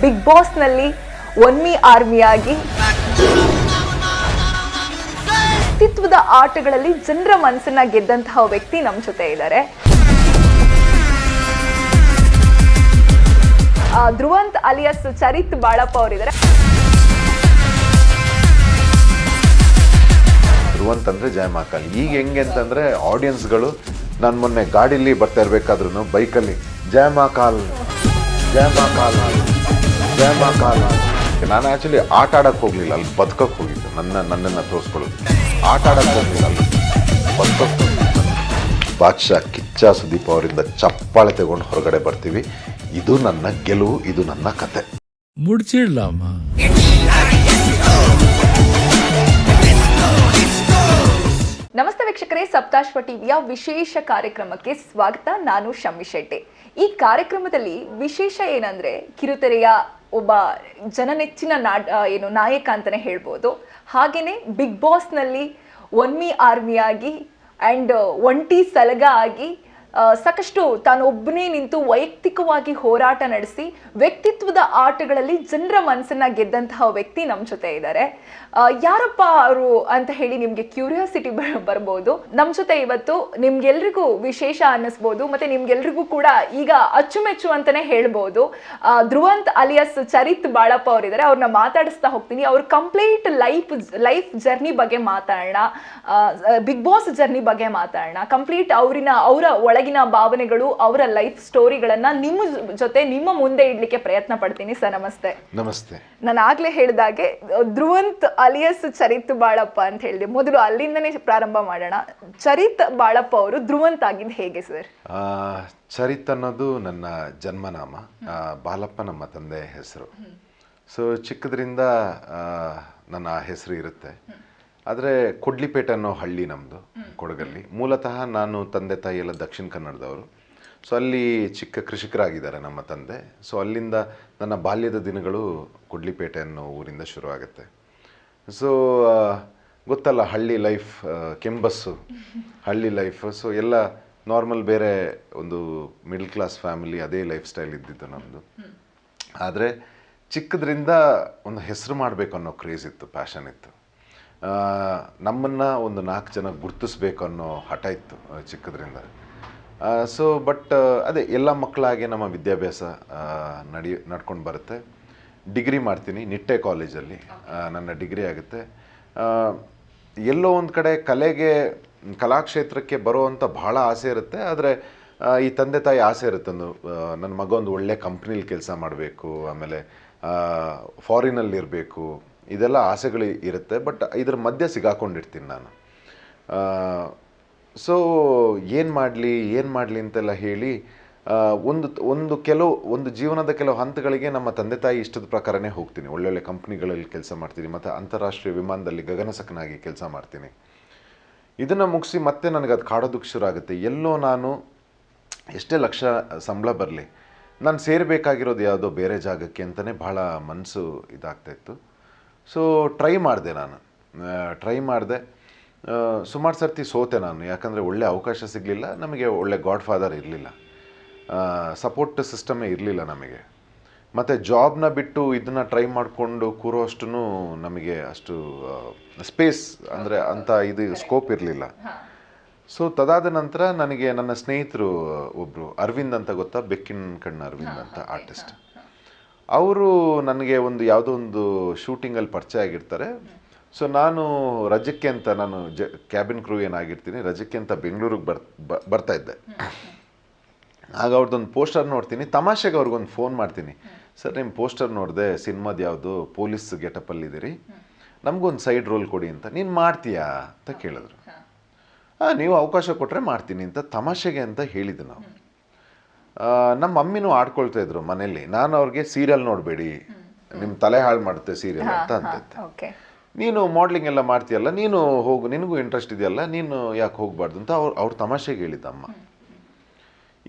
Big ಬಾಸ್ನಲ್ಲಿ ಒನ್ಮಿ ಆರ್ಮಿಯಾಗಿ ವ್ಯಕ್ತಿತ್ವದ ಆಟಗಳಲ್ಲಿ ಜನರ ಮನಸ್ಸನ್ನ ಗೆದ್ದಂತಹ ವ್ಯಕ್ತಿ ನಮ್ಮ ಜೊತೆ ಇದ್ದಾರೆ. ಧ್ರುವಂತ್ ಅಲಿಯಾಸ್ ಚರಿತ್ ಬಾಳಪ್ಪ ಅವರಿದ್ದಾರೆ. ಧ್ರುವಂತ್ ಅಂದರೆ ಜಯ ಮಹಾಕಾಲ್. ಈಗ ಹೆಂಗೆ ಅಂತಂದರೆ ಆಡಿಯನ್ಸ್ಗಳು ನಾನು ಮೊನ್ನೆ ಗಾಡೀಲಿ ಬರ್ತಾ ಇರಬೇಕಾದ್ರೂ ಬೈಕಲ್ಲಿ ಜಯ ಮಹಾಕಾಲ್ ಜಯ ಮಹಾಕಾಲ್ ಜಯ ಮಹಾಕಾಲ್. ನಾನು ಆ್ಯಕ್ಚುಲಿ ಆಟ ಆಡೋಕ್ಕೆ ಹೋಗಲಿಲ್ಲ, ಅಲ್ಲಿ ಬದುಕೋಕ್ಕೆ ಹೋಗಿದ್ದು. ನನ್ನನ್ನು ತೋರಿಸ್ಕೊಳ್ಳೋದು ಆಟ ಆಡೋಕ್ಕೆ ಹೋಗಲಿಲ್ಲ, ಅಲ್ಲಿ ಬದುಕೋಕ್ಕೆ. ಬಾದ್ಶಾ ಕಿಚ್ಚ ಸುದೀಪ್ ಅವರಿಂದ ಚಪ್ಪಾಳೆ ತಗೊಂಡು ಹೊರಗಡೆ ಬರ್ತೀವಿ. ಇದು ನನ್ನ ಗೆಲುವು, ಇದು ನನ್ನ ಕತೆ. ಮುಡ್ಚಿಡ್ಲಮ್ಮ. ನಮಸ್ತೆ ವೀಕ್ಷಕರೇ, ಸಪ್ತಾಶ್ವ ಟಿವಿಯ ವಿಶೇಷ ಕಾರ್ಯಕ್ರಮಕ್ಕೆ ಸ್ವಾಗತ. ನಾನು ಶಮ್ಮಿ ಶೆಟ್ಟಿ. ಈ ಕಾರ್ಯಕ್ರಮದಲ್ಲಿ ವಿಶೇಷ ಏನಂದ್ರೆ, ಕಿರುತೆರೆಯ ಒಬ್ಬ ಜನನೆಚ್ಚಿನ ನಾಯಕ ಅಂತಾನೆ ಹೇಳ್ಬೋದು. ಹಾಗೇನೆ ಬಿಗ್ ಬಾಸ್ನಲ್ಲಿ ಒನ್ಮಿ ಆರ್ಮಿಯಾಗಿ ಆ್ಯಂಡ್ ಒಂಟಿ ಸಲಗ ಆಗಿ ಸಾಕಷ್ಟು ತಾನೊಬ್ಬನೇ ನಿಂತು ವೈಯಕ್ತಿಕವಾಗಿ ಹೋರಾಟ ನಡೆಸಿ ವ್ಯಕ್ತಿತ್ವದ ಆಟಗಳಲ್ಲಿ ಜನರ ಮನಸ್ಸನ್ನ ಗೆದ್ದಂತಹ ವ್ಯಕ್ತಿ ನಮ್ಮ ಜೊತೆ ಇದ್ದಾರೆ. ಯಾರಪ್ಪ ಅವರು ಅಂತ ಹೇಳಿ ನಿಮಗೆ ಕ್ಯೂರಿಯಾಸಿಟಿ ಬರ್ಬೋದು. ನಮ್ಮ ಜೊತೆ ಇವತ್ತು ನಿಮ್ಗೆಲ್ರಿಗೂ ವಿಶೇಷ ಅನ್ನಿಸ್ಬೋದು, ಮತ್ತೆ ನಿಮ್ಗೆಲ್ರಿಗೂ ಕೂಡ ಈಗ ಅಚ್ಚುಮೆಚ್ಚು ಅಂತಾನೆ ಹೇಳ್ಬೋದು. ಧ್ರುವಂತ್ ಅಲಿಯಾಸ್ ಚರಿತ್ ಬಾಳಪ್ಪ ಅವರಿದ್ದಾರೆ. ಅವ್ರನ್ನ ಮಾತಾಡಿಸ್ತಾ ಹೋಗ್ತೀನಿ. ಅವ್ರ ಕಂಪ್ಲೀಟ್ ಲೈಫ್ ಜರ್ನಿ ಬಗ್ಗೆ ಮಾತಾಡೋಣ, ಬಿಗ್ ಬಾಸ್ ಜರ್ನಿ ಬಗ್ಗೆ ಮಾತಾಡೋಣ. ಕಂಪ್ಲೀಟ್ ಅವರ ಒಳಗಿನ ಭಾವನೆಗಳು, ಅವರ ಲೈಫ್ ಸ್ಟೋರಿಗಳನ್ನ ನಿಮ್ಮ ಜೊತೆ ನಿಮ್ಮ ಮುಂದೆ ಇಡ್ಲಿಕ್ಕೆ ಪ್ರಯತ್ನ ಪಡ್ತೀನಿ. ಸರ್ ನಮಸ್ತೆ. ನಮಸ್ತೆ. ನಾನು ಆಗ್ಲೇ ಹೇಳಿದಾಗೆ ಧ್ರುವಂತ್ ಅಲಿಯಾಸ್ ಚರಿತ್ ಬಾಳಪ್ಪ ಅಂತ ಹೇಳಿದೆ. ಮೊದಲು ಅಲ್ಲಿಂದನೇ ಪ್ರಾರಂಭ ಮಾಡೋಣ. ಚರಿತ್ ಬಾಳಪ್ಪ ಅವರು ಧ್ರುವಂತ್ ಆಗಿದ್ದು ಹೇಗೆ ಸರ್? ಚರಿತ್ ಅನ್ನೋದು ನನ್ನ ಜನ್ಮನಾಮ, ಬಾಲಪ್ಪ ನಮ್ಮ ತಂದೆ ಹೆಸರು. ಸೊ ಚಿಕ್ಕದ್ರಿಂದ ನನ್ನ ಹೆಸರು ಇರುತ್ತೆ. ಆದರೆ ಕೊಡ್ಲಿಪೇಟೆ ಅನ್ನೋ ಹಳ್ಳಿ ನಮ್ಮದು, ಕೊಡಗಲ್ಲಿ. ಮೂಲತಃ ನಾನು ತಂದೆ ತಾಯಿ ಎಲ್ಲ ದಕ್ಷಿಣ ಕನ್ನಡದವರು. ಸೊ ಅಲ್ಲಿ ಚಿಕ್ಕ ಕೃಷಿಕರಾಗಿದ್ದಾರೆ ನಮ್ಮ ತಂದೆ. ಸೊ ಅಲ್ಲಿಂದ ನನ್ನ ಬಾಲ್ಯದ ದಿನಗಳು ಕೊಡ್ಲಿಪೇಟೆ ಅನ್ನೋ ಊರಿಂದ ಶುರುವಾಗುತ್ತೆ. ಸೊ ಗೊತ್ತಲ್ಲ, ಹಳ್ಳಿ ಲೈಫ್, ಕೆಂಬಸ್ಸು ಹಳ್ಳಿ ಲೈಫ್. ಸೊ ಎಲ್ಲ ನಾರ್ಮಲ್, ಬೇರೆ ಒಂದು ಮಿಡಲ್ ಕ್ಲಾಸ್ ಫ್ಯಾಮಿಲಿ, ಅದೇ ಲೈಫ್ ಸ್ಟೈಲ್ ಇದ್ದಿದ್ದು ನಮ್ಮದು. ಆದರೆ ಚಿಕ್ಕದ್ರಿಂದ ಒಂದು ಹೆಸರು ಮಾಡಬೇಕು ಅನ್ನೋ ಕ್ರೇಜ್ ಇತ್ತು, ಪ್ಯಾಷನ್ ಇತ್ತು. ನಮ್ಮನ್ನು ಒಂದು 4 ಜನ ಗುರ್ತಿಸ್ಬೇಕು ಅನ್ನೋ ಹಠ ಇತ್ತು ಚಿಕ್ಕದ್ರಿಂದ. ಸೊ ಬಟ್ ಅದೇ ಎಲ್ಲ ಮಕ್ಕಳಾಗೆ ನಮ್ಮ ವಿದ್ಯಾಭ್ಯಾಸ ನಡ್ಕೊಂಡು ಬರುತ್ತೆ. ಡಿಗ್ರಿ ಮಾಡ್ತೀನಿ ನಿಟ್ಟೆ ಕಾಲೇಜಲ್ಲಿ, ನನ್ನ ಡಿಗ್ರಿ ಆಗುತ್ತೆ. ಎಲ್ಲೋ ಒಂದು ಕಡೆ ಕಲಾಕ್ಷೇತ್ರಕ್ಕೆ ಬರೋವಂಥ ಭಾಳ ಆಸೆ ಇರುತ್ತೆ. ಆದರೆ ಈ ತಂದೆ ತಾಯಿ ಆಸೆ ಇರುತ್ತೆ, ನನ್ನ ಮಗ ಒಂದು ಒಳ್ಳೆ ಕಂಪ್ನಿಲಿ ಕೆಲಸ ಮಾಡಬೇಕು, ಆಮೇಲೆ ಫಾರಿನಲ್ಲಿರಬೇಕು, ಇದೆಲ್ಲ ಆಸೆಗಳು ಇರುತ್ತೆ. ಬಟ್ ಇದ್ರ ಮಧ್ಯೆ ಸಿಗಾಕೊಂಡಿರ್ತೀನಿ ನಾನು. ಸೊ ಏನು ಮಾಡಲಿ ಅಂತೆಲ್ಲ ಹೇಳಿ ಒಂದು ಜೀವನದ ಕೆಲವು ಹಂತಗಳಿಗೆ ನಮ್ಮ ತಂದೆ ತಾಯಿ ಇಷ್ಟದ ಪ್ರಕಾರನೇ ಹೋಗ್ತೀನಿ. ಒಳ್ಳೊಳ್ಳೆ ಕಂಪ್ನಿಗಳಲ್ಲಿ ಕೆಲಸ ಮಾಡ್ತೀನಿ, ಮತ್ತು ಅಂತಾರಾಷ್ಟ್ರೀಯ ವಿಮಾನದಲ್ಲಿ ಗಗನಸಕನಾಗಿ ಕೆಲಸ ಮಾಡ್ತೀನಿ. ಇದನ್ನು ಮುಗಿಸಿ ಮತ್ತೆ ನನಗೆ ಅದು ಕಾಡೋದಕ್ಕೆ ಶುರು ಆಗುತ್ತೆ. ಎಲ್ಲೋ ನಾನು ಎಷ್ಟೇ ಲಕ್ಷ ಸಂಬಳ ಬರಲಿ, ನಾನು ಸೇರಬೇಕಾಗಿರೋದು ಯಾವುದೋ ಬೇರೆ ಜಾಗಕ್ಕೆ ಅಂತಲೇ ಭಾಳ ಮನಸ್ಸು ಇದಾಗ್ತಾಯಿತ್ತು. ಸೊ ಟ್ರೈ ಮಾಡಿದೆ. ಸುಮಾರು ಸರ್ತಿ ಸೋತೆ ನಾನು. ಯಾಕಂದರೆ ಒಳ್ಳೆ ಅವಕಾಶ ಸಿಗಲಿಲ್ಲ ನಮಗೆ, ಒಳ್ಳೆ ಗಾಡ್ ಫಾದರ್ ಇರಲಿಲ್ಲ, ಸಪೋರ್ಟ್ ಸಿಸ್ಟಮೇ ಇರಲಿಲ್ಲ ನಮಗೆ. ಮತ್ತು ಜಾಬ್ನ ಬಿಟ್ಟು ಇದನ್ನು ಟ್ರೈ ಮಾಡಿಕೊಂಡು ಕೂರೋಷ್ಟು ನಮಗೆ ಅಷ್ಟು ಸ್ಪೇಸ್, ಅಂದರೆ ಅಂಥ ಇದು ಸ್ಕೋಪ್ ಇರಲಿಲ್ಲ. ಸೊ ತದಾದ ನಂತರ ನನಗೆ ನನ್ನ ಸ್ನೇಹಿತರು ಒಬ್ಬರು, ಅರವಿಂದ್ ಅಂತ ಗೊತ್ತಾ, ಬೆಕ್ಕಿನ ಕಣ್ಣ ಅರವಿಂದ್ ಅಂತ ಆರ್ಟಿಸ್ಟ್, ಅವರು ನನಗೆ ಯಾವುದೋ ಒಂದು ಶೂಟಿಂಗಲ್ಲಿ ಪರಿಚಯ ಆಗಿರ್ತಾರೆ. ಸೊ ನಾನು ರಜಕ್ಕೆ ಅಂತ, ನಾನು ಕ್ಯಾಬಿನ್ ಕ್ರೂ ಏನಾಗಿರ್ತೀನಿ, ರಜಕ್ಕೆ ಅಂತ ಬೆಂಗಳೂರಿಗೆ ಬರ್ತಾ ಇದ್ದೆ. ಆಗ ಅವ್ರದ್ದೊಂದು ಪೋಸ್ಟರ್ ನೋಡ್ತೀನಿ, ತಮಾಷೆಗೆ ಅವ್ರಿಗೊಂದು ಫೋನ್ ಮಾಡ್ತೀನಿ, ಸರ್ ನಿಮ್ಮ ಪೋಸ್ಟರ್ ನೋಡಿದೆ, ಸಿನಿಮಾದ ಯಾವುದು ಪೊಲೀಸ್ ಗೆಟಪಲ್ಲಿದ್ದೀರಿ, ನಮಗೊಂದು ಸೈಡ್ ರೋಲ್ ಕೊಡಿ ಅಂತ. ನೀನು ಮಾಡ್ತೀಯಾ ಅಂತ ಕೇಳಿದ್ರು. ನೀವು ಅವಕಾಶ ಕೊಟ್ಟರೆ ಮಾಡ್ತೀನಿ ಅಂತ ತಮಾಷೆಗೆ ಅಂತ ಹೇಳಿದ್ದು ನಾವು. ನಮ್ಮ ಮಮ್ಮಿನೂ ಆಡ್ಕೊಳ್ತಾ ಇದ್ರು ಮನೇಲಿ. ನಾನು ಅವ್ರಿಗೆ ಸೀರಿಯಲ್ ನೋಡಬೇಡಿ, ನಿಮ್ಮ ತಲೆ ಹಾಳು ಮಾಡುತ್ತೆ ಸೀರಿಯಲ್ ಅಂತ ಅಂತಿದ್ದೆ. ನೀನು ಮಾಡ್ಲಿಂಗ್ ಎಲ್ಲ ಮಾಡ್ತೀಯಲ್ಲ, ನೀನು ಹೋಗು, ನಿನಗೂ ಇಂಟ್ರೆಸ್ಟ್ ಇದೆಯಲ್ಲ, ನೀನು ಯಾಕೆ ಹೋಗಬಾರ್ದು ಅಂತ ಅವ್ರ ತಮಾಷೆಗೆ ಹೇಳಿದ್ದಮ್ಮ.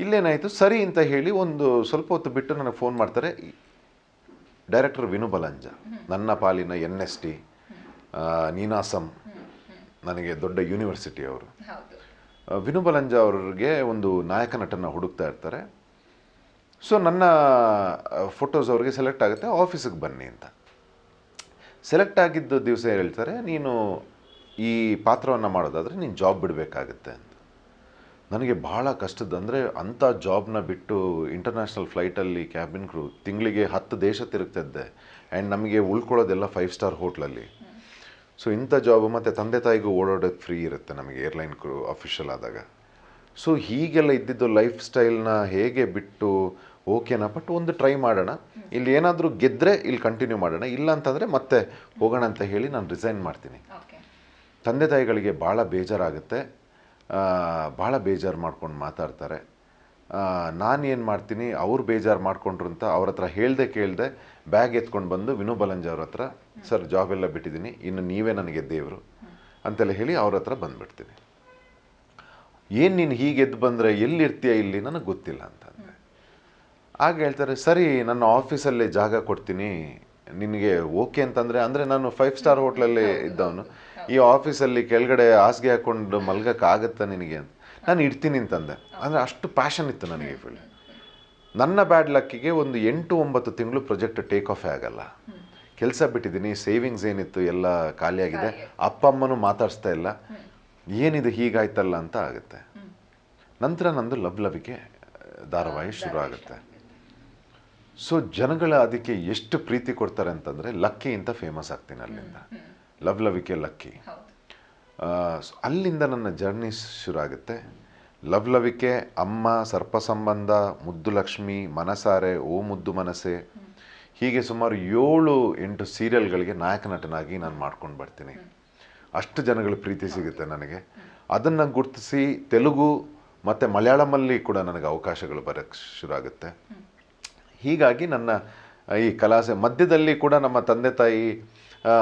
ಇಲ್ಲೇನಾಯಿತು, ಸರಿ ಅಂತ ಹೇಳಿ ಒಂದು ಸ್ವಲ್ಪ ಹೊತ್ತು ಬಿಟ್ಟು ನನಗೆ ಫೋನ್ ಮಾಡ್ತಾರೆ ಡೈರೆಕ್ಟರ್ ವಿನು ಬಲಂಜ, ನನ್ನ ಪಾಲಿನ NST, ನೀನಾಸಂ, ನನಗೆ ದೊಡ್ಡ ಯೂನಿವರ್ಸಿಟಿ ಅವರು. ವಿನು ಬಲಂಜ ಅವ್ರಿಗೆ ಒಂದು ನಾಯಕ ನಟನ ಹುಡುಕ್ತಾ ಇರ್ತಾರೆ. ಸೊ ನನ್ನ ಫೋಟೋಸ್ ಅವ್ರಿಗೆ ಸೆಲೆಕ್ಟ್ ಆಗುತ್ತೆ, ಆಫೀಸಿಗೆ ಬನ್ನಿ ಅಂತ. ಸೆಲೆಕ್ಟ್ ಆಗಿದ್ದ ದಿವಸ ಹೇಳ್ತಾರೆ, ನೀನು ಈ ಪಾತ್ರವನ್ನು ಮಾಡೋದಾದರೆ ನೀನು ಜಾಬ್ ಬಿಡಬೇಕಾಗತ್ತೆ ಅಂತ. ನನಗೆ ಭಾಳ ಕಷ್ಟದ, ಅಂದರೆ ಅಂಥ ಜಾಬ್ನ ಬಿಟ್ಟು ಇಂಟರ್ನ್ಯಾಷನಲ್ ಫ್ಲೈಟಲ್ಲಿ ಕ್ಯಾಬಿನ್ ಕ್ರೂ ತಿಂಗಳಿಗೆ 10 ದೇಶ ತಿರುಗ್ತಿದ್ದೆ. ಆ್ಯಂಡ್ ನಮಗೆ ಉಳ್ಕೊಳ್ಳೋದೆಲ್ಲ 5 ಸ್ಟಾರ್ ಹೋಟ್ಲಲ್ಲಿ. ಸೊ ಇಂಥ ಜಾಬು, ಮತ್ತು ತಂದೆ ತಾಯಿಗೂ ಓಡಾಡೋಕ್ಕೆ ಫ್ರೀ ಇರುತ್ತೆ ನಮಗೆ ಏರ್ಲೈನ್ ಕ್ರೂ ಅಫಿಷಿಯಲ್ ಆದಾಗ. ಸೊ ಹೀಗೆಲ್ಲ ಇದ್ದಿದ್ದು ಲೈಫ್ ಸ್ಟೈಲ್ನ ಹೇಗೆ ಬಿಟ್ಟು ಓಕೆನಾ, ಬಟ್ ಒಂದು ಟ್ರೈ ಮಾಡೋಣ, ಇಲ್ಲಿ ಏನಾದರೂ ಗೆದ್ದರೆ ಇಲ್ಲಿ ಕಂಟಿನ್ಯೂ ಮಾಡೋಣ, ಇಲ್ಲ ಅಂತಂದರೆ ಮತ್ತೆ ಹೋಗೋಣ ಅಂತ ಹೇಳಿ ನಾನು ರಿಸೈನ್ ಮಾಡ್ತೀನಿ. ತಂದೆ ತಾಯಿಗಳಿಗೆ ಭಾಳ ಬೇಜಾರಾಗುತ್ತೆ, ಭಾಳ ಬೇಜಾರು ಮಾಡ್ಕೊಂಡು ಮಾತಾಡ್ತಾರೆ. ನಾನೇನು ಮಾಡ್ತೀನಿ, ಅವ್ರು ಬೇಜಾರು ಮಾಡ್ಕೊಂಡ್ರು ಅಂತ ಅವ್ರ ಹತ್ರ ಕೇಳದೆ ಬ್ಯಾಗ್ ಎತ್ಕೊಂಡು ಬಂದು ವಿನೋ ಬಲಂಜ ಅವ್ರ ಹತ್ರ, ಸರ್ ಜಾಬ್ ಎಲ್ಲ ಬಿಟ್ಟಿದ್ದೀನಿ, ಇನ್ನು ನೀವೇ ನನಗೆ ದೇವರು ಅಂತೆಲ್ಲ ಹೇಳಿ ಅವ್ರ ಹತ್ರ ಬಂದುಬಿಡ್ತೀನಿ. ಏನು ನೀನು ಹೀಗೆ ಎದ್ದು ಬಂದರೆ ಎಲ್ಲಿರ್ತೀಯ ಇಲ್ಲಿ, ನನಗೆ ಗೊತ್ತಿಲ್ಲ ಅಂತಂದರೆ. ಆಗ ಹೇಳ್ತಾರೆ, ಸರಿ ನನ್ನ ಆಫೀಸಲ್ಲೇ ಜಾಗ ಕೊಡ್ತೀನಿ ನಿನಗೆ ಓಕೆ ಅಂತಂದರೆ. ಅಂದರೆ ನಾನು 5 ಸ್ಟಾರ್ ಹೋಟ್ಲಲ್ಲೇ ಇದ್ದವನು, ಈ ಆಫೀಸಲ್ಲಿ ಕೆಳಗಡೆ ಹಾಸಿಗೆ ಹಾಕ್ಕೊಂಡು ಮಲ್ಗೋಕ್ಕಾಗತ್ತಾ ನಿನಗೆ ಅಂತ. ನಾನು ಇಡ್ತೀನಿ ಅಂತಂದೆ. ಅಂದರೆ ಅಷ್ಟು ಪ್ಯಾಷನ್ ಇತ್ತು ನನಗೆ ಫೀಲ್ಡ್. ನನ್ನ ಬ್ಯಾಡ್ ಲಕ್ಕಿಗೆ ಒಂದು 8-9 ತಿಂಗಳು ಪ್ರಾಜೆಕ್ಟ್ ಟೇಕ್ ಆಫೇ ಆಗಲ್ಲ. ಕೆಲಸ ಬಿಟ್ಟಿದ್ದೀನಿ, ಸೇವಿಂಗ್ಸ್ ಏನಿತ್ತು ಎಲ್ಲ ಖಾಲಿಯಾಗಿದೆ, ಅಪ್ಪ ಅಮ್ಮನೂ ಮಾತಾಡಿಸ್ತಾ ಇಲ್ಲ, ಏನಿದು ಹೀಗಾಯ್ತಲ್ಲ ಅಂತ ಆಗುತ್ತೆ. ನಂತರ ನಂದು ಲವ್ಲವಿಕೆ ಧಾರಾವಾಹಿ ಶುರು ಆಗುತ್ತೆ. ಸೊ ಜನಗಳ ಅದಕ್ಕೆ ಎಷ್ಟು ಪ್ರೀತಿ ಕೊಡ್ತಾರೆ ಅಂತಂದರೆ, ಲಕ್ಕಿ ಅಂತ ಫೇಮಸ್ ಆಗ್ತೀನಿ ಅಲ್ಲಿಂದ. ಲವ್ಲವಿಕೆ ಲಕ್ಕಿ, ಅಲ್ಲಿಂದ ನನ್ನ ಜರ್ನಿ ಶುರು ಆಗುತ್ತೆ. ಲವ್ಲವಿಕೆ, ಅಮ್ಮ, ಸರ್ಪ ಸಂಬಂಧ, ಮುದ್ದು ಲಕ್ಷ್ಮಿ, ಮನಸಾರೆ, ಓ ಮುದ್ದು ಮನಸೆ, ಹೀಗೆ ಸುಮಾರು 7-8 ಸೀರಿಯಲ್ಗಳಿಗೆ ನಾಯಕ ನಟನಾಗಿ ನಾನು ಮಾಡ್ಕೊಂಡು ಬರ್ತೀನಿ. ಅಷ್ಟು ಜನಗಳ ಪ್ರೀತಿ ಸಿಗುತ್ತೆ ನನಗೆ. ಅದನ್ನು ಗುರುತಿಸಿ ತೆಲುಗು ಮತ್ತು ಮಲಯಾಳಮಲ್ಲಿ ಕೂಡ ನನಗೆ ಅವಕಾಶಗಳು ಬರೋಕ್ಕೆ ಶುರು ಆಗುತ್ತೆ. ಹೀಗಾಗಿ ನನ್ನ ಈ ಮಧ್ಯದಲ್ಲಿ ಕೂಡ ನಮ್ಮ ತಂದೆ ತಾಯಿ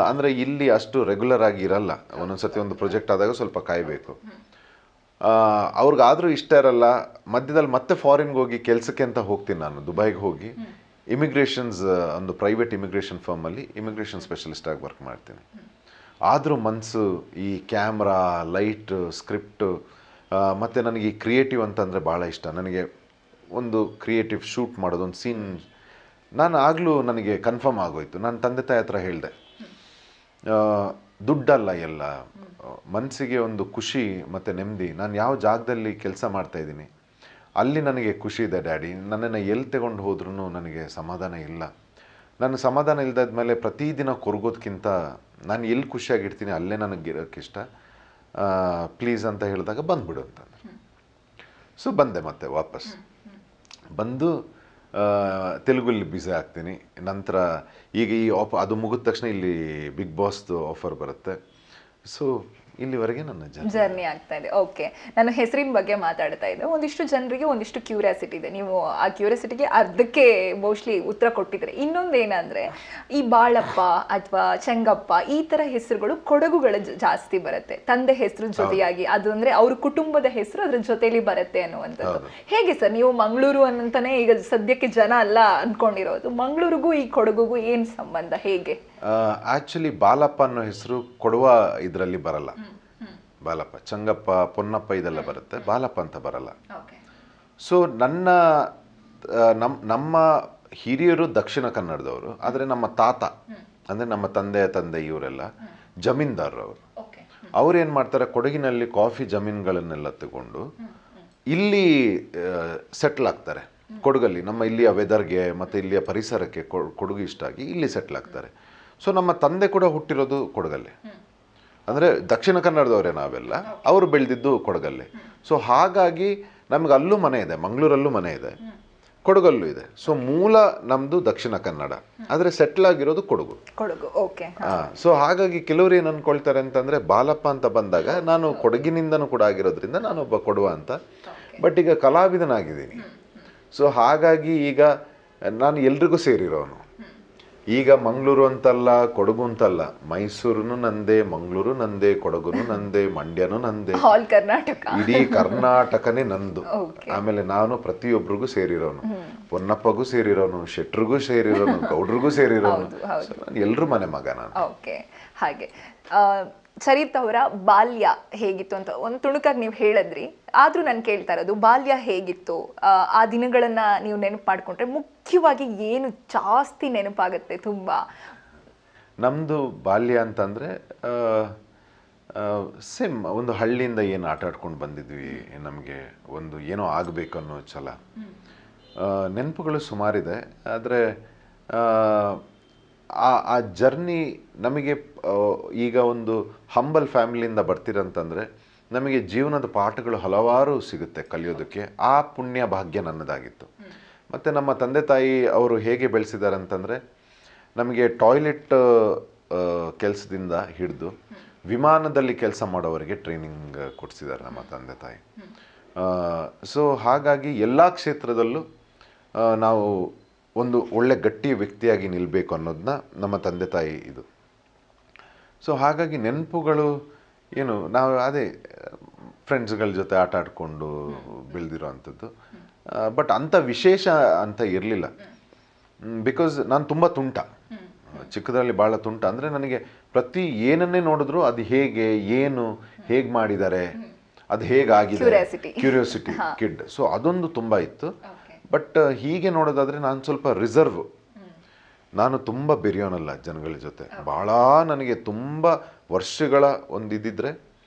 ಅಂದರೆ ಇಲ್ಲಿ ಅಷ್ಟು ರೆಗ್ಯುಲರ್ ಆಗಿ ಇರಲ್ಲ, ಒಂದೊಂದು ಸತಿ ಒಂದು ಪ್ರಾಜೆಕ್ಟ್ ಆದಾಗ ಸ್ವಲ್ಪ ಕಾಯಬೇಕು. ಅವ್ರಿಗಾದರೂ ಇಷ್ಟ ಇರಲ್ಲ. ಮಧ್ಯದಲ್ಲಿ ಮತ್ತೆ ಫಾರಿನ್ಗೆ ಹೋಗಿ ಕೆಲಸಕ್ಕೆ ಅಂತ ಹೋಗ್ತೀನಿ ನಾನು, ದುಬೈಗೆ ಹೋಗಿ ಇಮಿಗ್ರೇಷನ್ಸ್, ಒಂದು ಪ್ರೈವೇಟ್ ಇಮಿಗ್ರೇಷನ್ ಫರ್ಮಲ್ಲಿ ಇಮಿಗ್ರೇಷನ್ ಸ್ಪೆಷಲಿಸ್ಟ್ ಆಗಿ ವರ್ಕ್ ಮಾಡ್ತೀನಿ. ಆದರೂ ಮನಸ್ಸು ಈ ಕ್ಯಾಮ್ರಾ, ಲೈಟ್, ಸ್ಕ್ರಿಪ್ಟು, ಮತ್ತು ನನಗೆ ಈ ಕ್ರಿಯೇಟಿವ್ ಅಂತಂದರೆ ಭಾಳ ಇಷ್ಟ. ನನಗೆ ಒಂದು ಕ್ರಿಯೇಟಿವ್ ಶೂಟ್ ಮಾಡೋದು, ಒಂದು ಸೀನ್, ನಾನು ಆಗಲೂ ನನಗೆ ಕನ್ಫರ್ಮ್ ಆಗೋಯ್ತು. ನಾನು ತಂದೆ ತಾಯಿ ಹತ್ರ ಹೇಳಿದೆ, ದುಡ್ಡಲ್ಲ ಎಲ್ಲ, ಮನಸ್ಸಿಗೆ ಒಂದು ಖುಷಿ ಮತ್ತು ನೆಮ್ಮದಿ. ನಾನು ಯಾವ ಜಾಗದಲ್ಲಿ ಕೆಲಸ ಮಾಡ್ತಾಯಿದ್ದೀನಿ ಅಲ್ಲಿ ನನಗೆ ಖುಷಿ ಇದೆ ಡ್ಯಾಡಿ, ನನ್ನನ್ನು ಎಲ್ಲಿ ತಗೊಂಡು ಹೋದ್ರೂ ನನಗೆ ಸಮಾಧಾನ ಇಲ್ಲ. ನನ್ನ ಸಮಾಧಾನ ಇಲ್ದಾದ ಮೇಲೆ ಪ್ರತಿದಿನ ಕೊರಗೋದಕ್ಕಿಂತ ನಾನು ಎಲ್ಲಿ ಖುಷಿಯಾಗಿರ್ತೀನಿ ಅಲ್ಲೇ ನನಗೆ ಇರೋಕ್ಕೆ ಇಷ್ಟ, ಪ್ಲೀಸ್ ಅಂತ ಹೇಳಿದಾಗ ಬಂದುಬಿಡು ಅಂತಂದ್ರೆ. ಸೊ ಬಂದೆ ಮತ್ತೆ ವಾಪಸ್ ಬಂದು ತೆಲುಗಲ್ಲಿ ಬ್ಯುಸಿ ಆಗ್ತೀನಿ. ನಂತರ ಈಗ ಈ ಅದು ಮುಗಿದ ತಕ್ಷಣ ಇಲ್ಲಿ ಬಿಗ್ ಬಾಸ್ದು ಆಫರ್ ಬರುತ್ತೆ. ಸೊ ಇಲ್ಲಿವರೆಗೆ ನನ್ನ ಜರ್ನಿ ಆಗ್ತಾ ಇದೆ. ಓಕೆ, ನಾನು ಹೆಸರಿನ ಬಗ್ಗೆ ಮಾತಾಡ್ತಾ ಇದ್ದೆ. ಒಂದಿಷ್ಟು ಜನರಿಗೆ ಒಂದಿಷ್ಟು ಕ್ಯೂರಿಯಾಸಿಟಿ ಇದೆ, ನೀವು ಆ ಕ್ಯೂರಿಯಾಸಿಟಿಗೆ ಅರ್ಧಕ್ಕೆ ಮೋಸ್ಟ್ಲಿ ಉತ್ತರ ಕೊಟ್ಟಿದ್ರೆ. ಇನ್ನೊಂದು ಏನಂದ್ರೆ, ಈ ಬಾಳಪ್ಪ ಅಥವಾ ಚೆಂಗಪ್ಪ ಈ ತರ ಹೆಸರುಗಳು ಕೊಡಗುಗಳ ಜಾಸ್ತಿ ಬರುತ್ತೆ, ತಂದೆ ಹೆಸರು ಜೊತೆಯಾಗಿ, ಅದು ಅಂದ್ರೆ ಅವ್ರ ಕುಟುಂಬದ ಹೆಸರು ಅದ್ರ ಜೊತೆಲಿ ಬರುತ್ತೆ ಅನ್ನುವಂಥದ್ದು. ಹೇಗೆ ಸರ್, ನೀವು ಮಂಗಳೂರು ಅಂತಾನೆ ಈಗ ಸದ್ಯಕ್ಕೆ ಜನ ಅಲ್ಲ ಅನ್ಕೊಂಡಿರೋದು, ಮಂಗಳೂರಿಗೂ ಈ ಕೊಡಗುಗೂ ಏನ್ ಸಂಬಂಧ, ಹೇಗೆ? ಆಕ್ಚುಲಿ ಬಾಲಪ್ಪ ಅನ್ನೋ ಹೆಸರು ಕೊಡುವ ಇದರಲ್ಲಿ ಬರಲ್ಲ. ಬಾಲಪ್ಪ, ಚಂಗಪ್ಪ, ಪೊನ್ನಪ್ಪ ಇದೆಲ್ಲ ಬರುತ್ತೆ, ಬಾಲಪ್ಪ ಅಂತ ಬರಲ್ಲ. ಸೊ ನಮ್ಮ ಹಿರಿಯರು ದಕ್ಷಿಣ ಕನ್ನಡದವರು, ಆದರೆ ನಮ್ಮ ತಾತ ಅಂದರೆ ನಮ್ಮ ತಂದೆ ಇವರೆಲ್ಲ ಜಮೀನ್ದಾರರವರು. ಅವ್ರೇನು ಮಾಡ್ತಾರೆ, ಕೊಡಗಿನಲ್ಲಿ ಕಾಫಿ ಜಮೀನುಗಳನ್ನೆಲ್ಲ ತಗೊಂಡು ಇಲ್ಲಿ ಸೆಟ್ಲ್ ಆಗ್ತಾರೆ. ಕೊಡಗಲ್ಲಿ ನಮ್ಮ ಇಲ್ಲಿಯ ವೆದರ್ಗೆ ಮತ್ತು ಇಲ್ಲಿಯ ಪರಿಸರಕ್ಕೆ ಕೊಡಗು ಇಷ್ಟ ಆಗಿ ಇಲ್ಲಿ ಸೆಟ್ಲ್ ಆಗ್ತಾರೆ. ಸೊ ನಮ್ಮ ತಂದೆ ಕೂಡ ಹುಟ್ಟಿರೋದು ಕೊಡಗಲ್ಲಿ, ಅಂದರೆ ದಕ್ಷಿಣ ಕನ್ನಡದವರೇ ನಾವೆಲ್ಲ, ಅವರು ಬೆಳೆದಿದ್ದು ಕೊಡಗಲ್ಲಿ. ಸೊ ಹಾಗಾಗಿ ನಮ್ಗೆ ಅಲ್ಲೂ ಮನೆ ಇದೆ, ಮಂಗಳೂರಲ್ಲೂ ಮನೆ ಇದೆ, ಕೊಡಗಲ್ಲೂ ಇದೆ. ಸೊ ಮೂಲ ನಮ್ಮದು ದಕ್ಷಿಣ ಕನ್ನಡ, ಆದರೆ ಸೆಟ್ಲ್ ಆಗಿರೋದು ಕೊಡಗು. ಓಕೆ. ಸೊ ಹಾಗಾಗಿ ಕೆಲವರು ಏನು ಅಂದ್ಕೊಳ್ತಾರೆ ಅಂತಂದರೆ, ಬಾಲಪ್ಪ ಅಂತ ಬಂದಾಗ ನಾನು ಕೊಡಗಿನಿಂದನೂ ಕೂಡ ಆಗಿರೋದ್ರಿಂದ ನಾನೊಬ್ಬ ಕೊಡುವ ಅಂತ. ಬಟ್ ಈಗ ಕಲಾವಿದನಾಗಿದ್ದೀನಿ. ಸೊ ಹಾಗಾಗಿ ಈಗ ನಾನು ಎಲ್ರಿಗೂ ಸೇರಿರೋನು. ಈಗ ಮಂಗಳೂರು ಅಂತಲ್ಲ, ಕೊಡಗು ಅಂತಲ್ಲ, ಮೈಸೂರು ನಂದೇ, ಮಂಗಳೂರು ನಂದೇ, ಕೊಡಗು ನಂದೇ, ಮಂಡ್ಯನೂ ನಂದೇ, ಇಡೀ ಕರ್ನಾಟಕನೇ ನಂದು. ಆಮೇಲೆ ನಾನು ಪ್ರತಿಯೊಬ್ಬರಿಗೂ ಸೇರಿರೋನು, ಪೊನ್ನಪ್ಪಗೂ ಸೇರಿರೋನು, ಶೆಟ್ರಿಗೂ ಸೇರಿರೋನು, ಗೌಡ್ರಿಗೂ ಸೇರಿರೋನು, ಎಲ್ರೂ ಮನೆ ಮಗ ನಾನು. ಓಕೆ, ಹಾಗೆ ಚರಿತ್ ಅವರ ಬಾಲ್ಯ ಹೇಗಿತ್ತು ಅಂತ ಒಂದು ತುಣುಕಾಗಿ ನೀವು ಹೇಳಿದ್ರಿ. ಆದರೂ ನಾನು ಕೇಳ್ತಾ ಇರೋದು, ಬಾಲ್ಯ ಹೇಗಿತ್ತು? ಆ ದಿನಗಳನ್ನು ನೀವು ನೆನಪು ಮಾಡಿಕೊಂಡ್ರೆ ಮುಖ್ಯವಾಗಿ ಏನು ಜಾಸ್ತಿ ನೆನಪಾಗುತ್ತೆ ತುಂಬ? ನಮ್ಮದು ಬಾಲ್ಯ ಅಂತಂದರೆ ಸೇಮ್ ಒಂದು ಹಳ್ಳಿಯಿಂದ ಏನು ಆಟ ಆಡ್ಕೊಂಡು ಬಂದಿದ್ವಿ, ನಮಗೆ ಒಂದು ಏನೋ ಆಗಬೇಕು ಅನ್ನೋ ಛಲ. ನೆನಪುಗಳು ಸುಮಾರಿದೆ, ಆದರೆ ಆ ಜರ್ನಿ ನಮಗೆ ಈಗ ಒಂದು ಹಂಬಲ್ ಫ್ಯಾಮಿಲಿಯಿಂದ ಬರ್ತಿರಂತಂದರೆ ನಮಗೆ ಜೀವನದ ಪಾಠಗಳು ಹಲವಾರು ಸಿಗುತ್ತೆ ಕಲಿಯೋದಕ್ಕೆ. ಆ ಪುಣ್ಯ ಭಾಗ್ಯ ನನ್ನದಾಗಿತ್ತು. ಮತ್ತು ನಮ್ಮ ತಂದೆ ತಾಯಿ ಅವರು ಹೇಗೆ ಬೆಳೆಸಿದ್ದಾರೆ ಅಂತಂದರೆ, ನಮಗೆ ಟಾಯ್ಲೆಟ್ ಕೆಲಸದಿಂದ ಹಿಡಿದು ವಿಮಾನದಲ್ಲಿ ಕೆಲಸ ಮಾಡೋವರಿಗೆ ಟ್ರೈನಿಂಗ್ ಕೊಡಿಸಿದ್ದಾರೆ ನಮ್ಮ ತಂದೆ ತಾಯಿ. ಸೊ ಹಾಗಾಗಿ ಎಲ್ಲ ಕ್ಷೇತ್ರದಲ್ಲೂ ನಾವು ಒಂದು ಒಳ್ಳೆ ಗಟ್ಟಿ ವ್ಯಕ್ತಿಯಾಗಿ ನಿಲ್ಲಬೇಕು ಅನ್ನೋದನ್ನ ನಮ್ಮ ತಂದೆ ತಾಯಿ ಇದು. ಸೊ ಹಾಗಾಗಿ ನೆನಪುಗಳು ಏನು, ನಾವು ಅದೇ ಫ್ರೆಂಡ್ಸ್ಗಳ ಜೊತೆ ಆಟ ಆಡಿಕೊಂಡು ಬೆಳೆದಿರೋ ಅಂಥದ್ದು. ಬಟ್ ಅಂಥ ವಿಶೇಷ ಅಂತ ಇರಲಿಲ್ಲ, ಬಿಕಾಸ್ ನಾನು ತುಂಬ ತುಂಟ, ಚಿಕ್ಕದ್ರಲ್ಲಿ ಭಾಳ ತುಂಟ. ಅಂದರೆ ನನಗೆ ಪ್ರತಿ ಏನನ್ನೇ ನೋಡಿದ್ರು ಅದು ಹೇಗೆ ಮಾಡಿದ್ದಾರೆ, ಅದು ಹೇಗಾಗಿದೆ, ಕ್ಯೂರಿಯಾಸಿಟಿ ಕಿಡ್. ಸೊ ಅದೊಂದು ತುಂಬ ಇತ್ತು. ಬಟ್ ಹೀಗೆ ನೋಡೋದಾದರೆ ನಾನು ಸ್ವಲ್ಪ ರಿಸರ್ವ್. ನಾನು ತುಂಬ ಬೆರೆಯೋನಲ್ಲ ಜನಗಳ ಜೊತೆ. ಭಾಳ ನನಗೆ ತುಂಬ ವರ್ಷಗಳ ಒಂದು ಇದ್ದಿದ್ರೆ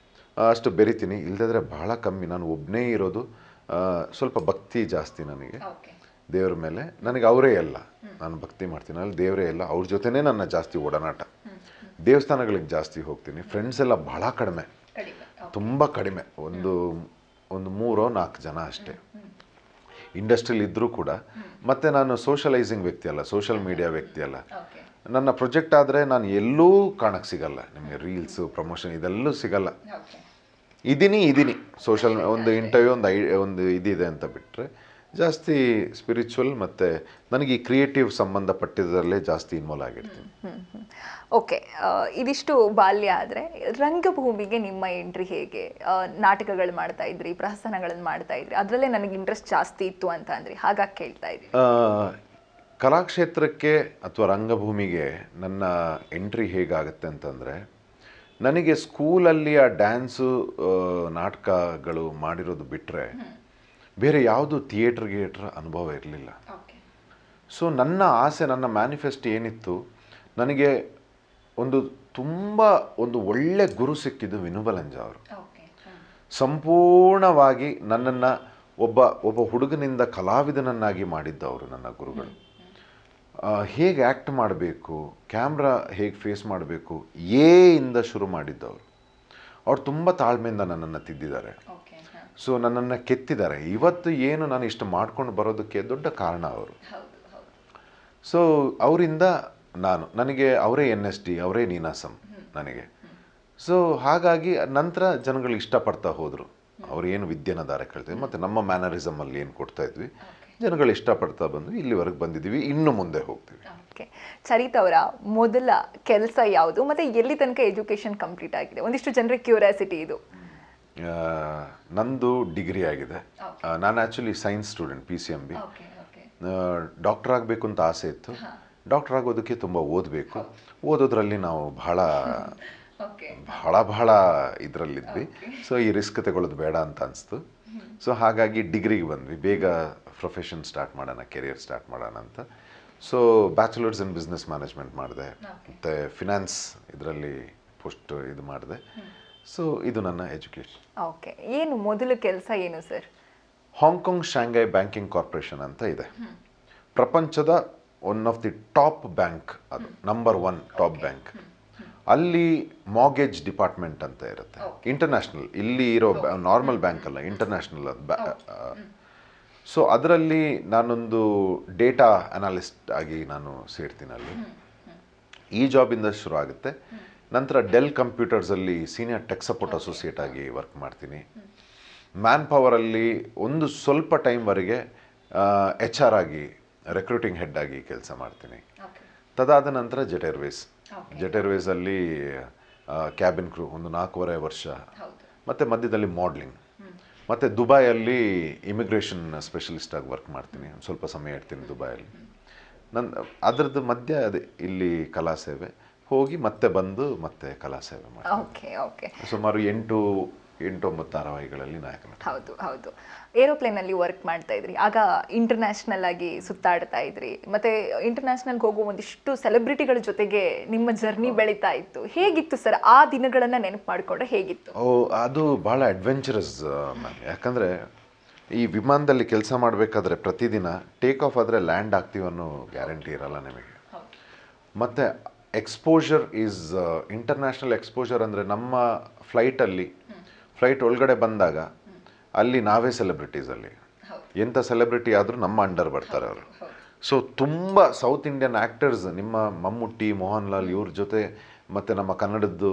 ಅಷ್ಟು ಬೆರಿತೀನಿ, ಇಲ್ಲದಿದ್ರೆ ಭಾಳ ಕಮ್ಮಿ. ನಾನು ಒಬ್ಬನೇ ಇರೋದು. ಸ್ವಲ್ಪ ಭಕ್ತಿ ಜಾಸ್ತಿ ನನಗೆ ದೇವ್ರ ಮೇಲೆ. ನನಗೆ ಅವರೇ ಎಲ್ಲ, ನಾನು ಭಕ್ತಿ ಮಾಡ್ತೀನಿ, ಅಲ್ಲಿ ದೇವರೇ ಎಲ್ಲ. ಅವ್ರ ಜೊತೆನೇ ನನ್ನ ಜಾಸ್ತಿ ಒಡನಾಟ. ದೇವಸ್ಥಾನಗಳಿಗೆ ಜಾಸ್ತಿ ಹೋಗ್ತೀನಿ. ಫ್ರೆಂಡ್ಸ್ ಎಲ್ಲ ಭಾಳ ಕಡಿಮೆ, ತುಂಬ ಕಡಿಮೆ, ಒಂದು 3-4 ಜನ ಅಷ್ಟೇ. ಇಂಡಸ್ಟ್ರಿಯಲ್ಲಿ ಇದ್ದರೂ ಕೂಡ. ಮತ್ತು ನಾನು ಸೋಷಲೈಸಿಂಗ್ ವ್ಯಕ್ತಿ ಅಲ್ಲ, ಸೋಷಲ್ ಮೀಡಿಯಾ ವ್ಯಕ್ತಿ ಅಲ್ಲ. ನನ್ನ ಪ್ರೊಜೆಕ್ಟ್ ಆದರೆ ನಾನು ಎಲ್ಲೂ ಕಾಣಕ್ಕೆ ಸಿಗಲ್ಲ. ನಿಮಗೆ ರೀಲ್ಸು, ಪ್ರಮೋಷನ್ ಇದೆಲ್ಲೂ ಸಿಗಲ್ಲ. ಇದೀನಿ ಸೋಷಲ್ ಒಂದು ಇಂಟರ್ವ್ಯೂ ಒಂದು ಇದಿದೆ ಅಂತ ಬಿಟ್ಟರೆ ಜಾಸ್ತಿ ಸ್ಪಿರಿಚುವಲ್ ಮತ್ತು ನನಗೆ ಈ ಕ್ರಿಯೇಟಿವ್ ಸಂಬಂಧಪಟ್ಟಿದ್ದರಲ್ಲೇ ಜಾಸ್ತಿ ಇನ್ವಾಲ್ವ್ ಆಗಿರ್ತೀನಿ. ಓಕೆ, ಇದಿಷ್ಟು ಬಾಲ್ಯ. ಆದರೆ ರಂಗಭೂಮಿಗೆ ನಿಮ್ಮ ಎಂಟ್ರಿ ಹೇಗೆ? ನಾಟಕಗಳು ಮಾಡ್ತಾ ಇದ್ರಿ, ಪ್ರಹಸನಗಳನ್ನು ಮಾಡ್ತಾ ಇದ್ರಿ, ಅದರಲ್ಲೇ ನನಗೆ ಇಂಟ್ರೆಸ್ಟ್ ಜಾಸ್ತಿ ಇತ್ತು ಅಂತ ಅಂದ್ರಿ, ಹಾಗಾಗಿ ಕೇಳ್ತಾ ಇದ್ರಿ. ಕಲಾಕ್ಷೇತ್ರಕ್ಕೆ ಅಥವಾ ರಂಗಭೂಮಿಗೆ ನನ್ನ ಎಂಟ್ರಿ ಹೇಗಾಗುತ್ತೆ ಅಂತಂದರೆ, ನನಗೆ ಸ್ಕೂಲಲ್ಲಿ ಆ ಡ್ಯಾನ್ಸು ನಾಟಕಗಳು ಮಾಡಿರೋದು ಬಿಟ್ಟರೆ ಬೇರೆ ಯಾವುದು ಥಿಯೇಟ್ರ್ ಅನುಭವ ಇರಲಿಲ್ಲ. ಸೊ ನನ್ನ ಆಸೆ, ನನ್ನ ಮ್ಯಾನಿಫೆಸ್ಟ್ ಏನಿತ್ತು, ನನಗೆ ಒಂದು ಒಳ್ಳೆ ಗುರು ಸಿಕ್ಕಿದ್ದು ವಿನು ಬಲಂಜ ಅವರು. ಸಂಪೂರ್ಣವಾಗಿ ನನ್ನನ್ನು ಒಬ್ಬ ಹುಡುಗನಿಂದ ಕಲಾವಿದನನ್ನಾಗಿ ಮಾಡಿದ್ದವರು ನನ್ನ ಗುರುಗಳು. ಹೇಗೆ ಆ್ಯಕ್ಟ್ ಮಾಡಬೇಕು, ಕ್ಯಾಮ್ರಾ ಹೇಗೆ ಫೇಸ್ ಮಾಡಬೇಕು, ಇಂದ ಶುರು ಮಾಡಿದ್ದವರು. ಅವ್ರು ತುಂಬ ತಾಳ್ಮೆಯಿಂದ ನನ್ನನ್ನು ತಿದ್ದಿದ್ದಾರೆ. ಸೊ ನನ್ನನ್ನು ಕೆತ್ತಿದ್ದಾರೆ. ಇವತ್ತು ಏನು ನಾನು ಇಷ್ಟು ಮಾಡ್ಕೊಂಡು ಬರೋದಕ್ಕೆ ದೊಡ್ಡ ಕಾರಣ ಅವರು. ಸೊ ಅವರಿಂದ ನನಗೆ ಅವರೇ NSD, ಅವರೇ ನೀನಾಸಂ ನನಗೆ. ಸೊ ಹಾಗಾಗಿ ನಂತರ ಜನಗಳು ಇಷ್ಟಪಡ್ತಾ ಹೋದರು. ಅವ್ರು ಏನು ವಿದ್ಯೆನ ದಾರೆ ಕಳ್ತೀವಿ ಮತ್ತು ನಮ್ಮ ಮ್ಯಾನರಿಸಮಲ್ಲಿ ಏನು ಕೊಡ್ತಾ ಇದ್ವಿ, ಜನಗಳು ಇಷ್ಟಪಡ್ತಾ ಬಂದು ಇಲ್ಲಿವರೆಗೆ ಬಂದಿದ್ದೀವಿ, ಇನ್ನು ಮುಂದೆ ಹೋಗ್ತೀವಿ. ಓಕೆ, ಚರಿತ್ ಅವರ ಮೊದಲ ಕೆಲಸ ಯಾವುದು ಮತ್ತು ಎಲ್ಲಿ ತನಕ ಎಜುಕೇಷನ್ ಕಂಪ್ಲೀಟ್ ಆಗಿದೆ? ಒಂದಿಷ್ಟು ಜನರಿಗೆ ಕ್ಯೂರಿಯಾಸಿಟಿ ಇದು. ನಂದು ಡಿಗ್ರಿ ಆಗಿದೆ. ನಾನು actually science student, PCMB. Doctor ಆಗಬೇಕು ಅಂತ ಆಸೆ ಇತ್ತು. ಡಾಕ್ಟರ್ ಆಗೋದಕ್ಕೆ ತುಂಬ ಓದಬೇಕು. ಓದೋದ್ರಲ್ಲಿ ನಾವು ಬಹಳ ಇದರಲ್ಲಿದ್ವಿ. ಸೊ ಈ ರಿಸ್ಕ್ ತಗೊಳ್ಳೋದು ಬೇಡ ಅಂತ ಅನಿಸ್ತು. ಸೊ ಹಾಗಾಗಿ ಡಿಗ್ರಿಗೆ ಬಂದ್ವಿ. ಬೇಗ ಪ್ರೊಫೆಷನ್ ಸ್ಟಾರ್ಟ್ ಮಾಡೋಣ, ಕೆರಿಯರ್ ಸ್ಟಾರ್ಟ್ ಮಾಡೋಣ ಅಂತ. So bachelors in business management ಮಾಡಿದೆ, ಮತ್ತು ಫಿನಾನ್ಸ್ ಇದರಲ್ಲಿ ಪೋಸ್ಟ್ ಇದು ಮಾಡಿದೆ. ಸೊ ಇದು ನನ್ನ ಎಜುಕೇಷನ್. ಓಕೆ, ಏನು ಮೊದಲ ಕೆಲಸ ಏನು sir? Hong Kong Shanghai banking corporation ಅಂತ ಇದೆ. ಪ್ರಪಂಚದ one of the top bank, ಅದು ನಂಬರ್ 1 ಟಾಪ್ ಬ್ಯಾಂಕ್. ಅಲ್ಲಿ ಮಾರ್ಗೇಜ್ ಡಿಪಾರ್ಟ್ಮೆಂಟ್ ಅಂತ ಇರುತ್ತೆ. ಇಂಟರ್ನ್ಯಾಷನಲ್, ಇಲ್ಲಿ ಇರೋ ನಾರ್ಮಲ್ ಬ್ಯಾಂಕ್ ಅಲ್ಲ, ಇಂಟರ್ನ್ಯಾಷನಲ್. ಸೊ ಅದರಲ್ಲಿ ನಾನೊಂದು ಡೇಟಾ ಅನಾಲಿಸ್ಟ್ ಆಗಿ ನಾನು ಸೇರ್ತೀನಿ ಅಲ್ಲಿ. ಈ ಜಾಬಿಂದ ಶುರು ಆಗುತ್ತೆ. ನಂತರ ಡೆಲ್ ಕಂಪ್ಯೂಟರ್ಸಲ್ಲಿ ಸೀನಿಯರ್ ಟೆಕ್ ಸಪೋರ್ಟ್ ಅಸೋಸಿಯೇಟ್ ಆಗಿ ವರ್ಕ್ ಮಾಡ್ತೀನಿ. ಮ್ಯಾನ್ ಪವರಲ್ಲಿ ಒಂದು ಸ್ವಲ್ಪ ಟೈಮ್ವರೆಗೆ HR ಆಗಿ, ರೆಕ್ರೂಟಿಂಗ್ ಹೆಡ್ ಆಗಿ ಕೆಲಸ ಮಾಡ್ತೀನಿ. ತದಾದ ನಂತರ ಜೆಟ್ ಏರ್ವೇಸಲ್ಲಿ ಕ್ಯಾಬಿನ್ ಕ್ರೂ ಒಂದು 4.5 ವರ್ಷ. ಮತ್ತು ಮಧ್ಯದಲ್ಲಿ ಮಾಡಲಿಂಗ್. ಮತ್ತು ದುಬೈಯಲ್ಲಿ ಇಮಿಗ್ರೇಷನ್ ಸ್ಪೆಷಲಿಸ್ಟ್ ಆಗಿ ವರ್ಕ್ ಮಾಡ್ತೀನಿ. ಸ್ವಲ್ಪ ಸಮಯ ಇರ್ತೀನಿ ದುಬೈಯಲ್ಲಿ. ಅದರದ್ದು ಮಧ್ಯ ಅದೇ ಇಲ್ಲಿ ಕಲಾ ಸೇವೆ ಹೋಗಿ ಮತ್ತೆ ಬಂದು ಮತ್ತೆ ಕಲಾ ಸೇವೆ ಮಾಡಿ ಸುಮಾರು 8-9 ಧಾರಾವಾಹಿಗಳಲ್ಲಿ ನಾಯಕ ನಟ. ಹೌದು ಹೌದು. ಏರೋಪ್ಲೇನ್ ಅಲ್ಲಿ ವರ್ಕ್ ಮಾಡ್ತಾ ಇದ್ರಿ, ಆಗ ಇಂಟರ್ನ್ಯಾಷನಲ್ ಆಗಿ ಸುತ್ತಾಡ್ತಾ ಇದ್ರಿ, ಮತ್ತೆ ಇಂಟರ್ನ್ಯಾಷನಲ್ ಹೋಗೋ ಒಂದಿಷ್ಟು ಸೆಲೆಬ್ರಿಟಿಗಳ ಜೊತೆಗೆ ನಿಮ್ಮ ಜರ್ನಿ ಬೆಳೀತಾ ಇತ್ತು. ಹೇಗಿತ್ತು ಸರ್ ಆ ದಿನಗಳನ್ನ ನೆನಪು ಮಾಡ್ಕೊಂಡ್ರೆ ಹೇಗಿತ್ತು? ಅದು ಭಾಳ ಅಡ್ವೆಂಚರಸ್ ಮ್ಯಾಮ್. ಯಾಕಂದರೆ ಈ ವಿಮಾನದಲ್ಲಿ ಕೆಲಸ ಮಾಡಬೇಕಾದ್ರೆ ಪ್ರತಿದಿನ ಟೇಕ್ ಆಫ್ ಆದರೆ ಲ್ಯಾಂಡ್ ಆಗ್ತೀವಿ ಅನ್ನೋ ಗ್ಯಾರಂಟಿ ಇರಲ್ಲ ನಿಮಗೆ. ಮತ್ತು ಎಕ್ಸ್ಪೋಜರ್ ಈಸ್ ಇಂಟರ್ನ್ಯಾಷನಲ್ ಎಕ್ಸ್ಪೋಜರ್ ಅಂದರೆ ನಮ್ಮ ಫ್ಲೈಟ್ ಒಳಗಡೆ ಬಂದಾಗ ಅಲ್ಲಿ ನಾವೇ ಸೆಲೆಬ್ರಿಟೀಸಲ್ಲಿ ಎಂಥ ಸೆಲೆಬ್ರಿಟಿ ಆದರೂ ನಮ್ಮ ಅಂಡರ್ ಬರ್ತಾರೆ ಅವರು. ಸೊ ತುಂಬ ಸೌತ್ ಇಂಡಿಯನ್ ಆ್ಯಕ್ಟರ್ಸ್, ನಿಮ್ಮ ಮಮ್ಮುಟ್ಟಿ, ಮೋಹನ್ ಲಾಲ್ ಇವ್ರ ಜೊತೆ ಮತ್ತು ನಮ್ಮ ಕನ್ನಡದ್ದು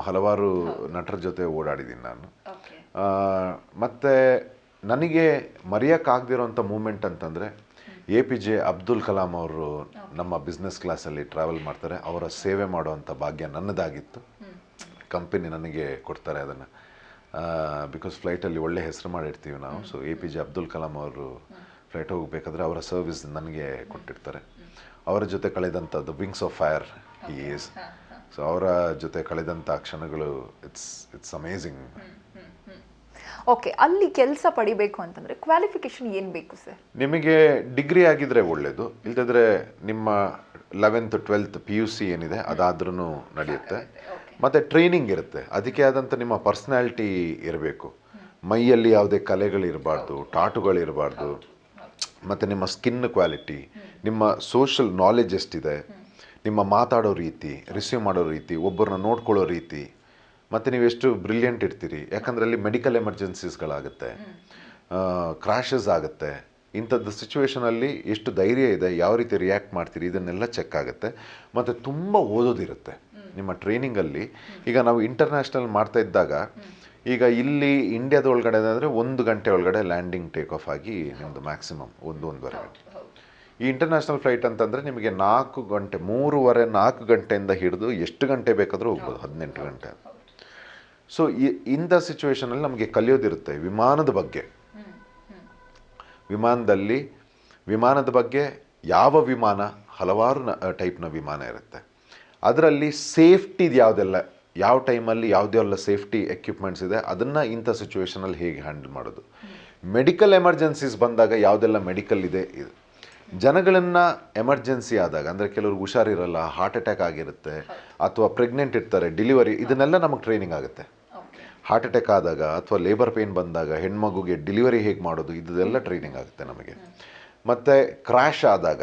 ಹಲವಾರು ನಟರ ಜೊತೆ ಓಡಾಡಿದ್ದೀನಿ ನಾನು. ಮತ್ತು ನನಗೆ ಮರೆಯೋಕ್ಕಾಗದಿರೋಂಥ ಮೂಮೆಂಟ್ ಅಂತಂದರೆ APJ ಅಬ್ದುಲ್ ಕಲಾಂ ಅವರು ನಮ್ಮ ಬಿಸ್ನೆಸ್ ಕ್ಲಾಸಲ್ಲಿ ಟ್ರಾವೆಲ್ ಮಾಡ್ತಾರೆ. ಅವರ ಸೇವೆ ಮಾಡುವಂಥ ಭಾಗ್ಯ ನನ್ನದಾಗಿತ್ತು. ಕಂಪನಿ ನನಗೆ ಕೊಡ್ತಾರೆ ಅದನ್ನು, ಬಿಕಾಸ್ ಫ್ಲೈಟಲ್ಲಿ ಒಳ್ಳೆ ಹೆಸರು ಮಾಡಿರ್ತೀವಿ ನಾವು. ಸೊ APJ ಅಬ್ದುಲ್ ಕಲಾಂ ಅವರು ಫ್ಲೈಟ್ ಹೋಗಬೇಕಾದ್ರೆ ಅವರ ಸರ್ವಿಸ್ ನನಗೆ ಕೊಟ್ಟಿರ್ತಾರೆ. ಅವರ ಜೊತೆ ಕಳೆದಂಥದ್ದು wings of fire is. So ಅವರ ಜೊತೆ ಕಳೆದಂಥ ಕ್ಷಣಗಳು ಇಟ್ಸ್ ಅಮೇಝಿಂಗ್. ಓಕೆ, ಅಲ್ಲಿ ಕೆಲಸ ಪಡಿಬೇಕು ಅಂತಂದ್ರೆ ಕ್ವಾಲಿಫಿಕೇಶನ್ ಏನು ಬೇಕು ಸರ್? ನಿಮಗೆ ಡಿಗ್ರಿ ಆಗಿದ್ರೆ ಒಳ್ಳೆಯದು, ಇಲ್ಲದಿದ್ರೆ ನಿಮ್ಮ 11th 12th PUC ಏನಿದೆ ಅದಾದ್ರೂ ನಡೆಯುತ್ತೆ. ಮತ್ತು ಟ್ರೈನಿಂಗ್ ಇರುತ್ತೆ, ಅದಕ್ಕೆ ಆದಂಥ ನಿಮ್ಮ ಪರ್ಸ್ನಾಲಿಟಿ ಇರಬೇಕು. ಮೈಯಲ್ಲಿ ಯಾವುದೇ ಕಲೆಗಳಿರಬಾರ್ದು, ಟಾಟುಗಳಿರಬಾರ್ದು. ಮತ್ತು ನಿಮ್ಮ ಸ್ಕಿನ್ ಕ್ವಾಲಿಟಿ, ನಿಮ್ಮ ಸೋಷಲ್ ನಾಲೆಜ್ ಎಷ್ಟಿದೆ, ನಿಮ್ಮ ಮಾತಾಡೋ ರೀತಿ, ರಿಸೀವ್ ಮಾಡೋ ರೀತಿ, ಒಬ್ಬರನ್ನ ನೋಡ್ಕೊಳ್ಳೋ ರೀತಿ, ಮತ್ತು ನೀವು ಎಷ್ಟು ಬ್ರಿಲಿಯಂಟ್ ಇರ್ತೀರಿ. ಯಾಕಂದರೆ ಅಲ್ಲಿ ಮೆಡಿಕಲ್ ಎಮರ್ಜೆನ್ಸೀಸ್ಗಳಾಗುತ್ತೆ, ಕ್ರ್ಯಾಷಸ್ ಆಗುತ್ತೆ. ಇಂಥದ್ದು ಸಿಚುವೇಷನಲ್ಲಿ ಎಷ್ಟು ಧೈರ್ಯ ಇದೆ, ಯಾವ ರೀತಿ ರಿಯಾಕ್ಟ್ ಮಾಡ್ತೀರಿ, ಇದನ್ನೆಲ್ಲ ಚೆಕ್ ಆಗುತ್ತೆ. ಮತ್ತು ತುಂಬ ಓದೋದಿರುತ್ತೆ ನಿಮ್ಮ ಟ್ರೈನಿಂಗಲ್ಲಿ. ಈಗ ನಾವು ಇಂಟರ್ನ್ಯಾಷನಲ್ ಮಾಡ್ತಾ ಇದ್ದಾಗ, ಈಗ ಇಲ್ಲಿ ಇಂಡಿಯಾದ ಒಳಗಡೆ ಅಂದರೆ 1 ಗಂಟೆ ಒಳಗಡೆ ಲ್ಯಾಂಡಿಂಗ್ ಟೇಕ್ ಆಫ್ ಆಗಿ ನಿಮ್ಮದು ಮ್ಯಾಕ್ಸಿಮಮ್ 1-1.5 ಗಂಟೆ. ಈ ಇಂಟರ್ನ್ಯಾಷನಲ್ ಫ್ಲೈಟ್ ಅಂತಂದರೆ ನಿಮಗೆ 4 ಗಂಟೆ, 3-4 ಗಂಟೆಯಿಂದ ಹಿಡಿದು ಎಷ್ಟು ಗಂಟೆ ಬೇಕಾದರೂ ಹೋಗ್ಬೋದು, 18 ಗಂಟೆ. ಸೊ ಇಂಥ ಸಿಚುವೇಷನಲ್ಲಿ ನಮಗೆ ಕಲಿಯೋದಿರುತ್ತೆ ವಿಮಾನದ ಬಗ್ಗೆ. ವಿಮಾನದ ಬಗ್ಗೆ ಯಾವ ವಿಮಾನ, ಹಲವಾರು ಟೈಪ್ನ ವಿಮಾನ ಇರುತ್ತೆ. ಅದರಲ್ಲಿ ಸೇಫ್ಟಿದು ಯಾವುದೆಲ್ಲ, ಯಾವ ಟೈಮಲ್ಲಿ ಯಾವುದೆಲ್ಲ ಸೇಫ್ಟಿ ಎಕ್ವಿಪ್ಮೆಂಟ್ಸ್ ಇದೆ, ಅದನ್ನು ಇಂಥ ಸಿಚುವೇಷನಲ್ಲಿ ಹೇಗೆ ಹ್ಯಾಂಡಲ್ ಮಾಡೋದು. ಮೆಡಿಕಲ್ ಎಮರ್ಜೆನ್ಸೀಸ್ ಬಂದಾಗ ಯಾವುದೆಲ್ಲ ಮೆಡಿಕಲ್ ಇದೆ, ಇದು ಜನಗಳನ್ನು ಎಮರ್ಜೆನ್ಸಿ ಆದಾಗ, ಅಂದರೆ ಕೆಲವ್ರಿಗೆ ಹುಷಾರಿರಲ್ಲ, ಹಾರ್ಟ್ ಅಟ್ಯಾಕ್ ಆಗಿರುತ್ತೆ, ಅಥವಾ ಪ್ರೆಗ್ನೆಂಟ್ ಇರ್ತಾರೆ, ಡೆಲಿವರಿ, ಇದನ್ನೆಲ್ಲ ನಮಗೆ ಟ್ರೈನಿಂಗ್ ಆಗುತ್ತೆ. ಹಾರ್ಟ್ ಅಟ್ಯಾಕ್ ಆದಾಗ ಅಥವಾ ಲೇಬರ್ ಪೇನ್ ಬಂದಾಗ ಹೆಣ್ಮಗುಗೆ ಡೆಲಿವರಿ ಹೇಗೆ ಮಾಡೋದು, ಇದೆಲ್ಲ ಟ್ರೈನಿಂಗ್ ಆಗುತ್ತೆ ನಮಗೆ. ಮತ್ತು ಕ್ರ್ಯಾಶ್ ಆದಾಗ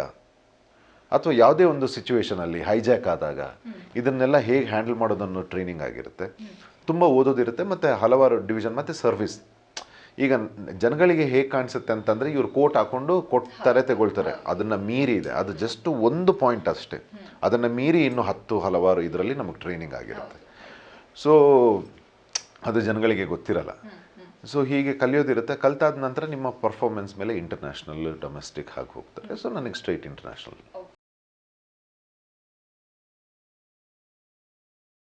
ಅಥವಾ ಯಾವುದೇ ಒಂದು ಸಿಚುವೇಷನಲ್ಲಿ ಹೈಜಾಕ್ ಆದಾಗ ಇದನ್ನೆಲ್ಲ ಹೇಗೆ ಹ್ಯಾಂಡಲ್ ಮಾಡೋದನ್ನು ಟ್ರೈನಿಂಗ್ ಆಗಿರುತ್ತೆ. ತುಂಬ ಓದೋದಿರುತ್ತೆ. ಮತ್ತು ಹಲವಾರು ಡಿವಿಷನ್ ಮತ್ತು ಸರ್ವಿಸ್. ಈಗ ಜನಗಳಿಗೆ ಹೇಗೆ ಕಾಣಿಸುತ್ತೆ ಅಂತಂದರೆ, ಇವರು ಕೋಟ್ ಹಾಕ್ಕೊಂಡು ಕೊಡ್ತಾರೆ, ತಗೊಳ್ತಾರೆ, ಅದನ್ನು ಮೀರಿ ಇದೆ, ಅದು ಜಸ್ಟ್ ಒಂದು ಪಾಯಿಂಟ್ ಅಷ್ಟೇ. ಅದನ್ನು ಮೀರಿ ಇನ್ನೂ 10 ಹಲವಾರು ಇದರಲ್ಲಿ ನಮಗೆ ಟ್ರೈನಿಂಗ್ ಆಗಿರುತ್ತೆ. ಸೊ ಅದು ಜನಗಳಿಗೆ ಗೊತ್ತಿರಲ್ಲ. ಸೊ ಹೀಗೆ ಕಲಿಯೋದಿರುತ್ತೆ. ಕಲ್ತಾದ ನಂತರ ನಿಮ್ಮ ಪರ್ಫಾರ್ಮೆನ್ಸ್ ಮೇಲೆ ಇಂಟರ್ನ್ಯಾಷನಲ್, ಡೊಮೆಸ್ಟಿಕ್ ಹಾಗೆ ಹೋಗ್ತಾರೆ. ಸೊ ನನಗೆ ಸ್ಟ್ರೈಟ್ ಇಂಟರ್ನ್ಯಾಷನಲ್